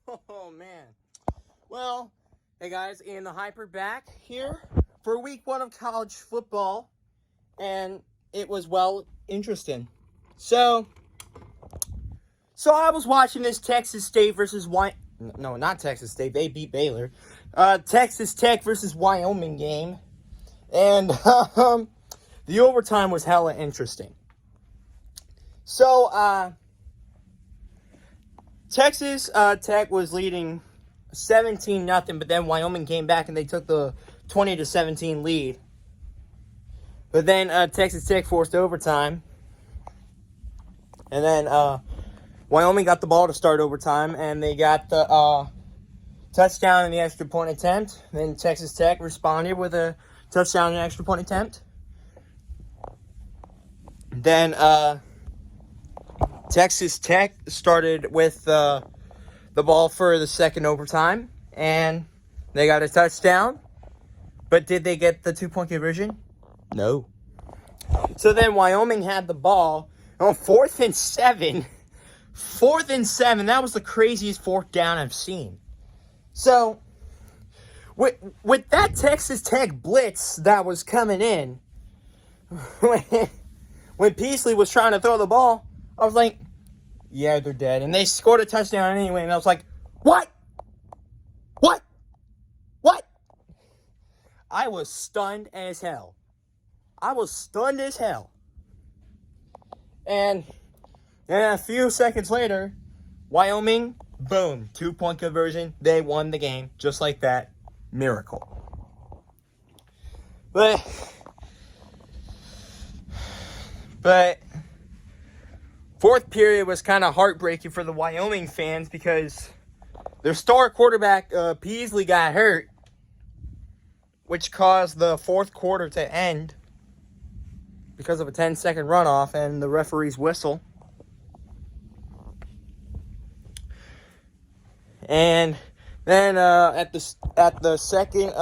Oh, man. Well, hey guys, Ian the Hyper back here for week 1 of college football, and it was, well, interesting. So I was watching this Texas State versus no, not Texas State, they beat Baylor. Texas Tech versus Wyoming game, and the overtime was hella interesting. So, Texas Tech was leading 17-0, but then Wyoming came back and they took the 20-17 lead. But then Texas Tech forced overtime. And then Wyoming got the ball to start overtime, and they got the touchdown in the extra point attempt. Then Texas Tech responded with a touchdown and extra point attempt. Then Texas Tech started with the ball for the second overtime, and they got a touchdown. But did they get the 2-point conversion? No. So then Wyoming had the ball on 4th and 7. 4th and 7. That was the craziest fourth down I've seen. So, with that Texas Tech blitz that was coming in, when Peasley was trying to throw the ball, I was like, yeah, they're dead. And they scored a touchdown anyway, and I was like, what? What? What? I was stunned as hell. And a few seconds later, Wyoming, boom, 2-point conversion. They won the game just like that. Miracle. But fourth period was kind of heartbreaking for the Wyoming fans because their star quarterback, Peasley, got hurt, which caused the fourth quarter to end because of a 10-second runoff and the referee's whistle. And then at the second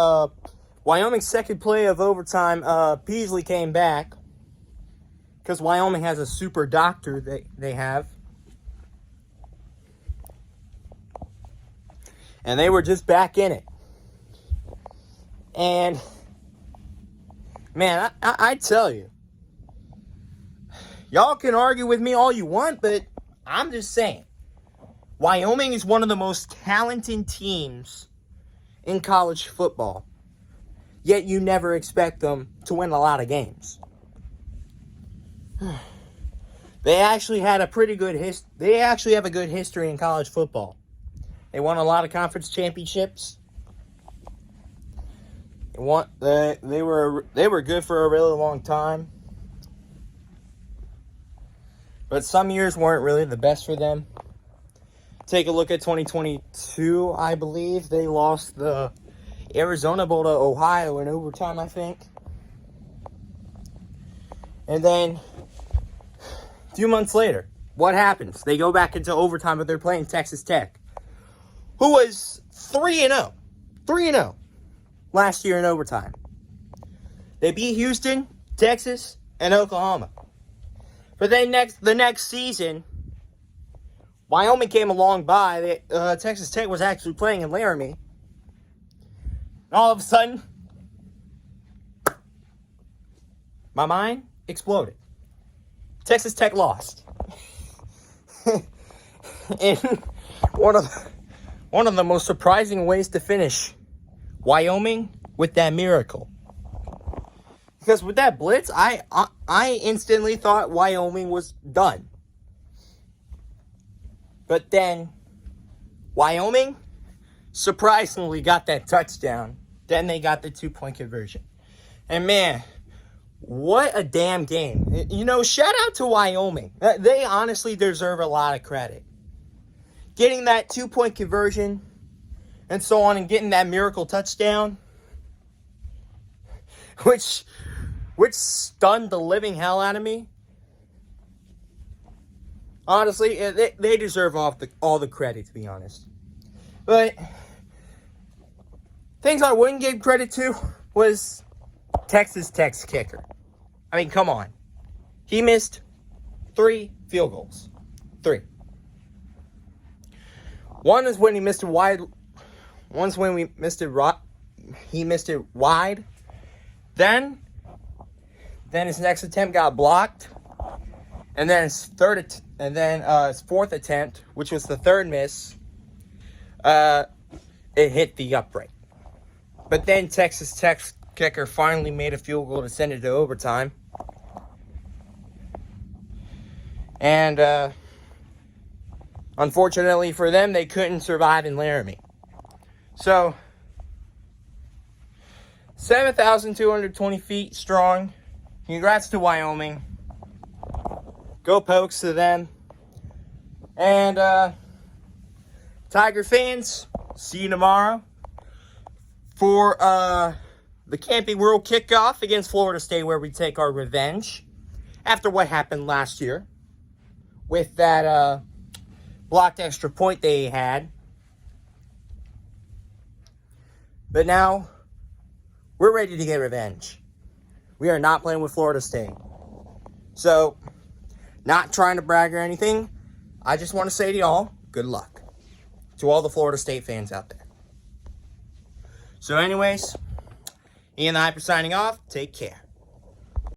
Wyoming's second play of overtime, Peasley came back because Wyoming has a super doctor they have, and they were just back in it. And man, I tell you, y'all can argue with me all you want, but I'm just saying, Wyoming is one of the most talented teams in college football. Yet you never expect them to win a lot of games. They actually had a pretty good They actually have a good history in college football. They won a lot of conference championships. They were good for a really long time. But some years weren't really the best for them. Take a look at 2022, I believe. They lost the Arizona Bowl to Ohio in overtime, I think. And then, a few months later, what happens? They go back into overtime, but they're playing Texas Tech, who was 3-0. 3-0 last year in overtime. They beat Houston, Texas, and Oklahoma. But then the next season, Wyoming came along by. Texas Tech was actually playing in Laramie. And all of a sudden, my mind exploded. Texas Tech lost. And one of the most surprising ways to finish Wyoming with that miracle. Because with that blitz, I instantly thought Wyoming was done. But then, Wyoming surprisingly got that touchdown. Then they got the 2-point conversion. And man, what a damn game. You know, shout out to Wyoming. They honestly deserve a lot of credit. Getting that 2-point conversion and so on, and getting that miracle touchdown, which stunned the living hell out of me. Honestly, they deserve all the credit, to be honest. But things I wouldn't give credit to was Texas Tech's kicker. I mean, come on. He missed 3 field goals. 3. One is when he missed it wide. One's when we missed it he missed it wide. Then his next attempt got blocked. And then his his fourth attempt, which was the third miss, it hit the upright. But then Texas Tech's kicker finally made a field goal to send it to overtime. And unfortunately for them, they couldn't survive in Laramie. So, 7,220 feet strong. Congrats to Wyoming. Go Pokes to them. And Tiger fans, see you tomorrow for the Camping World kickoff against Florida State, where we take our revenge after what happened last year with that blocked extra point they had. But now, we're ready to get revenge. We are not playing with Florida State. So, not trying to brag or anything. I just want to say to y'all, good luck. To all the Florida State fans out there. So anyways, Ian the Hyper signing off. Take care.